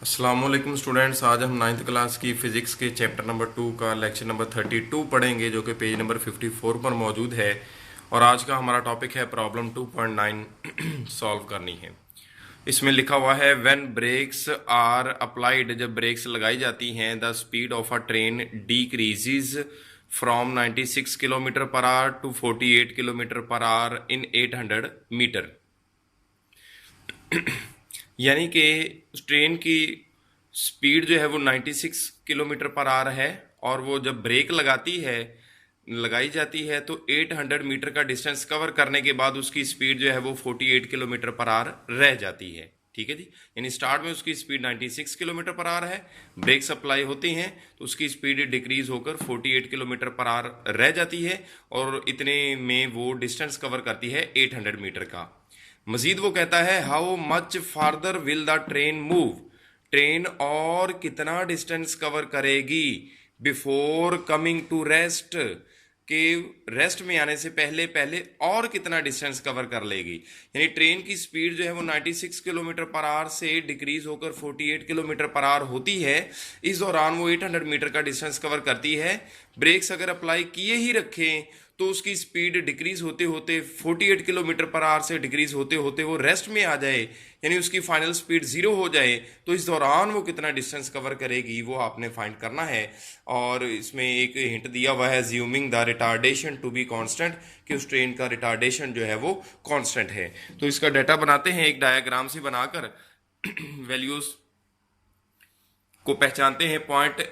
अस्सलामुअलैकुम स्टूडेंट्स। आज हम नाइन्थ क्लास की फ़िज़िक्स के चैप्टर नंबर 2 का लेक्चर नंबर 32 पढ़ेंगे, जो कि पेज नंबर 54 पर मौजूद है। और आज का हमारा टॉपिक है प्रॉब्लम 2.9 सॉल्व करनी है। इसमें लिखा हुआ है व्हेन ब्रेक्स आर अप्लाइड, जब ब्रेक्स लगाई जाती हैं, the speed of a train decreases from 96 kilometre per hour to 48 kilometre per hour in 800 metre. यानी कि उस ट्रेन की स्पीड जो है वो 96 किलोमीटर पर आवर है, और वो जब ब्रेक लगाई जाती है तो 800 मीटर का डिस्टेंस कवर करने के बाद उसकी स्पीड जो है वो 48 किलोमीटर पर आवर रह जाती है। ठीक है जी। यानी स्टार्ट में उसकी स्पीड 96 किलोमीटर पर आवर है, ब्रेक सप्लाई होती हैं तो उसकी स्पीड डिक्रीज होकर 48 किलोमीटर पर आवर रह जाती है, और इतने में वो डिस्टेंस कवर करती है 800 मीटर का। मजीद वो कहता है how much farther will the train move, train और कितना डिस्टेंस कवर करेगी बिफोर कमिंग टू रेस्ट, के रेस्ट में आने से पहले पहले और कितना डिस्टेंस कवर कर लेगी। यानी ट्रेन की स्पीड जो है वो 96 किलोमीटर पर आवर से डिक्रीज होकर 48 किलोमीटर पर आवर होती है। इस दौरान वो 800 मीटर का डिस्टेंस कवर करती है। ब्रेक्स अगर अप्लाई किए ही रखें तो उसकी स्पीड डिक्रीज होते होते 48 किलोमीटर पर आवर से डिक्रीज होते होते वो रेस्ट में आ जाए, यानी उसकी फाइनल स्पीड जीरो हो जाए, तो इस दौरान वो कितना डिस्टेंस कवर करेगी वो आपने फाइंड करना है। और इसमें एक हिंट दिया हुआ है assuming the retardation to be constant, कि उस ट्रेन का रिटार्डेशन जो है वो कांस्टेंट है। तो इसका डाटा बनाते हैं एक डायग्राम से बनाकर वैल्यूज को पहचानते हैं। पॉइंट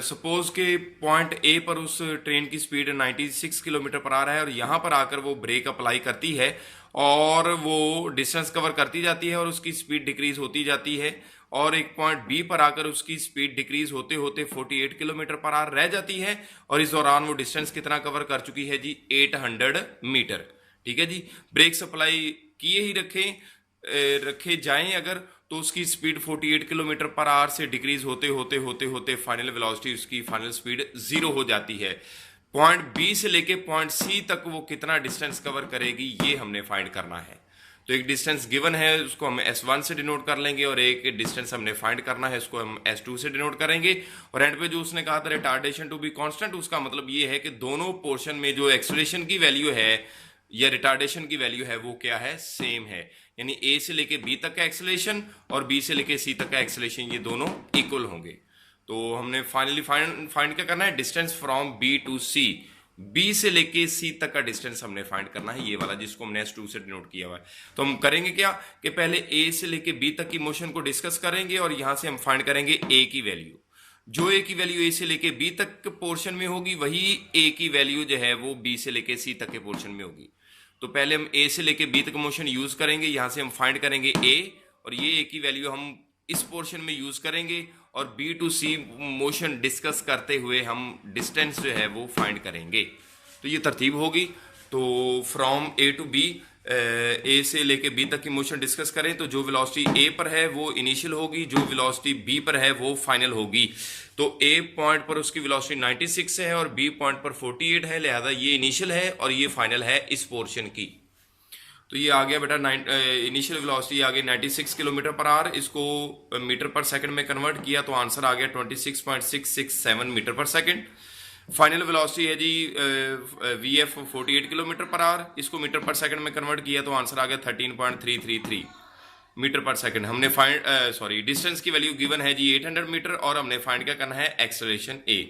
सपोज के पॉइंट ए पर उस ट्रेन की स्पीड 96 किलोमीटर पर आ रहा है, और यहाँ पर आकर वो ब्रेक अप्लाई करती है और वो डिस्टेंस कवर करती जाती है और उसकी स्पीड डिक्रीज होती जाती है, और एक पॉइंट बी पर आकर उसकी स्पीड डिक्रीज होते होते 48 किलोमीटर पर आवर रह जाती है, और इस दौरान वो डिस्टेंस कितना कवर कर चुकी है जी? 800 मीटर। ठीक है जी। ब्रेक सप्लाई किए ही रखे जाएं अगर, तो उसकी स्पीड 48 किलोमीटर पर आवर से डिक्रीज होते होते होते होते फाइनल वेलोसिटी, उसकी फाइनल स्पीड जीरो हो जाती है। पॉइंट बी से लेके पॉइंट सी तक वो कितना डिस्टेंस कवर करेगी ये हमने फाइंड करना है। तो एक डिस्टेंस गिवन है, उसको हम S1 से डिनोट कर लेंगे, और एक डिस्टेंस हमने फाइंड करना है, उसको हम S2 से डिनोट करेंगे। और एंड पे जो उसने कहा था रिटार्डेशन टू बी कांस्टेंट, उसका मतलब ये है कि दोनों पोर्शन में जो एक्सेलरेशन की वैल्यू है या रिटार्डेशन की वैल्यू है वो क्या है? सेम है। यानी ए से लेके बी तक का एक्सेलरेशन और बी से लेके सी तक का एक्सेलरेशन, ये दोनों इक्वल होंगे। तो हमने फाइनली फाइंड क्या करना है? Distance from B to C, B से लेके सी तक का डिस्टेंस हमने फाइंड करना है, ये वाला जिसको हमने S2 से डिनोट किया हुआ है। तो हम करेंगे क्या कि पहले ए से लेके बी तक की मोशन को डिस्कस करेंगे, और यहां से हम फाइंड करेंगे ए की वैल्यू। जो ए की वैल्यू ए से लेके बी तक पोर्शन में होगी, वही ए की वैल्यू जो है वो बी से लेके सी तक के पोर्शन में होगी। तो पहले हम ए से लेके बी तक मोशन यूज करेंगे, यहां से हम फाइंड करेंगे ए, और ये ए की वैल्यू हम इस पोर्शन में यूज करेंगे, और B to C motion discuss करते हुए हम डिस्टेंस जो है वो फाइंड करेंगे। तो ये तरतीब होगी। तो फ्रॉम ए टू बी, ए से लेके बी तक की मोशन डिस्कस करें, तो जो वेलोसिटी ए पर है वो इनिशियल होगी, जो वेलोसिटी बी पर है वो फाइनल होगी। तो ए पॉइंट पर उसकी वेलोसिटी 96 है और बी पॉइंट पर 48 है, लिहाजा ये इनिशियल है और ये फाइनल है इस पोर्शन की। तो ये आ गया बेटा इनिशियल वेलोसिटी आ गई 96 किलोमीटर पर आवर, इसको मीटर पर सेकंड में कन्वर्ट किया तो आंसर आ गया 26.667 मीटर पर सेकंड। फाइनल वेलोसिटी है जी VF 48 किलोमीटर पर आवर, इसको मीटर पर सेकंड में कन्वर्ट किया तो आंसर आ गया 13.333 मीटर पर सेकंड। हमने डिस्टेंस की वैल्यू गिवन है जी 800 मीटर, और हमने फाइंड क्या करना है? Acceleration A।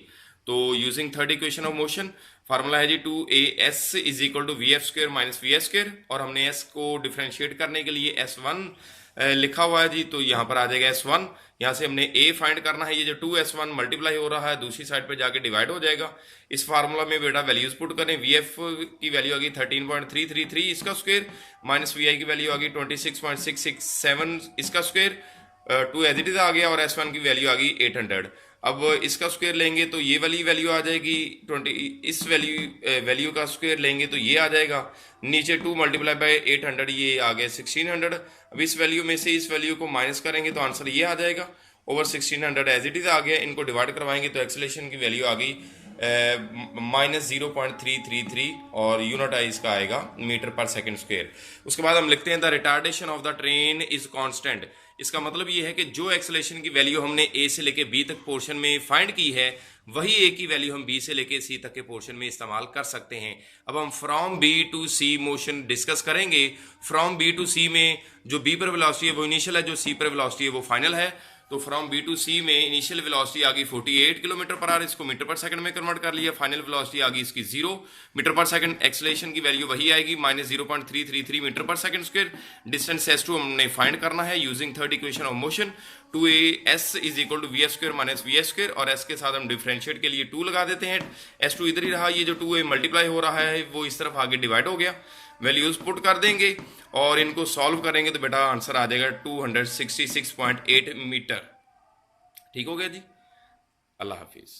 तो using third equation of motion, formula है जी 2AS is equal to VF square minus VS square, और हमने S को डिफ्रेंशिएट करने के लिए S1 लिखा हुआ है जी, तो यहाँ पर आ जाएगा S1। यहाँ से हमने A फाइंड करना है, ये जो 2S1 मल्टीप्लाई हो रहा है दूसरी साइड पे जाके डिवाइड हो जाएगा। इस फार्मूला में बेटा वैल्यूज पुट करें, VF की वैल्यू आ गई 13.333 इसका स्क्वायर, माइनस VI की वैल्यू आ गई 26.667 इसका स्क्वायर, 2 एज इट इज आ गया, और S1 की वैल्यू आ गई 800। अब इसका स्क्वायर लेंगे तो ये वाली वैल्यू आ जाएगी 20, इस वैल्यू का स्क्वायर लेंगे तो ये आ जाएगा, नीचे 2 मल्टीप्लाई बाय 800, ये आ गया 1600। अब इस वैल्यू में से इस वैल्यू को माइनस करेंगे तो आंसर ये आ जाएगा ओवर 1600 एज इट इज आ गया। इनको डिवाइड करवाएंगे तो एक्सेलरेशन की वैल्यू आ गई माइनस 0.333, और यूनिट इसका आएगा मीटर पर सेकंड स्क्वायर। उसके बाद हम लिखते हैं the retardation of the train is constant, इसका मतलब ये है कि जो एक्सेलरेशन की वैल्यू हमने ए से लेके बी तक पोर्शन में फाइंड की है, वही ए की वैल्यू हम बी से लेके सी तक के पोर्शन में इस्तेमाल कर सकते हैं। अब हम from B to C motion discuss करेंगे। फ्रॉम बी टू सी में जो बी पर वेलोसिटी है वो इनिशियल है, जो सी पर वेलोसिटी है वो फाइनल है। तो फ्रॉम बी टू सी में इनिशियल वेलोसिटी आ गई 48 किलोमीटर पर आवर, इसको मीटर पर सेकंड में कन्वर्ट कर लिया। फाइनल वेलोसिटी आ गई इसकी 0 मीटर पर सेकंड। एक्सेलरेशन की वैल्यू वही आएगी -0.333 मीटर पर सेकंड स्क्वायर। डिस्टेंस S2 हमने फाइंड करना है using third equation of motion. 2as is equal to vf² minus vh², और s के साथ हम डिफरेंशिएट के लिए 2 लगा देते हैं। S2 इधर ही रहा, ये जो 2a मल्टीप्लाई हो रहा है वो इस तरफ आगे डिवाइड हो गया। वैल्यूज पुट कर देंगे और इनको सॉल्व करेंगे तो बेटा आंसर आ जाएगा 266.8 मीटर। ठीक हो गया जी। अल्लाह हाफिज।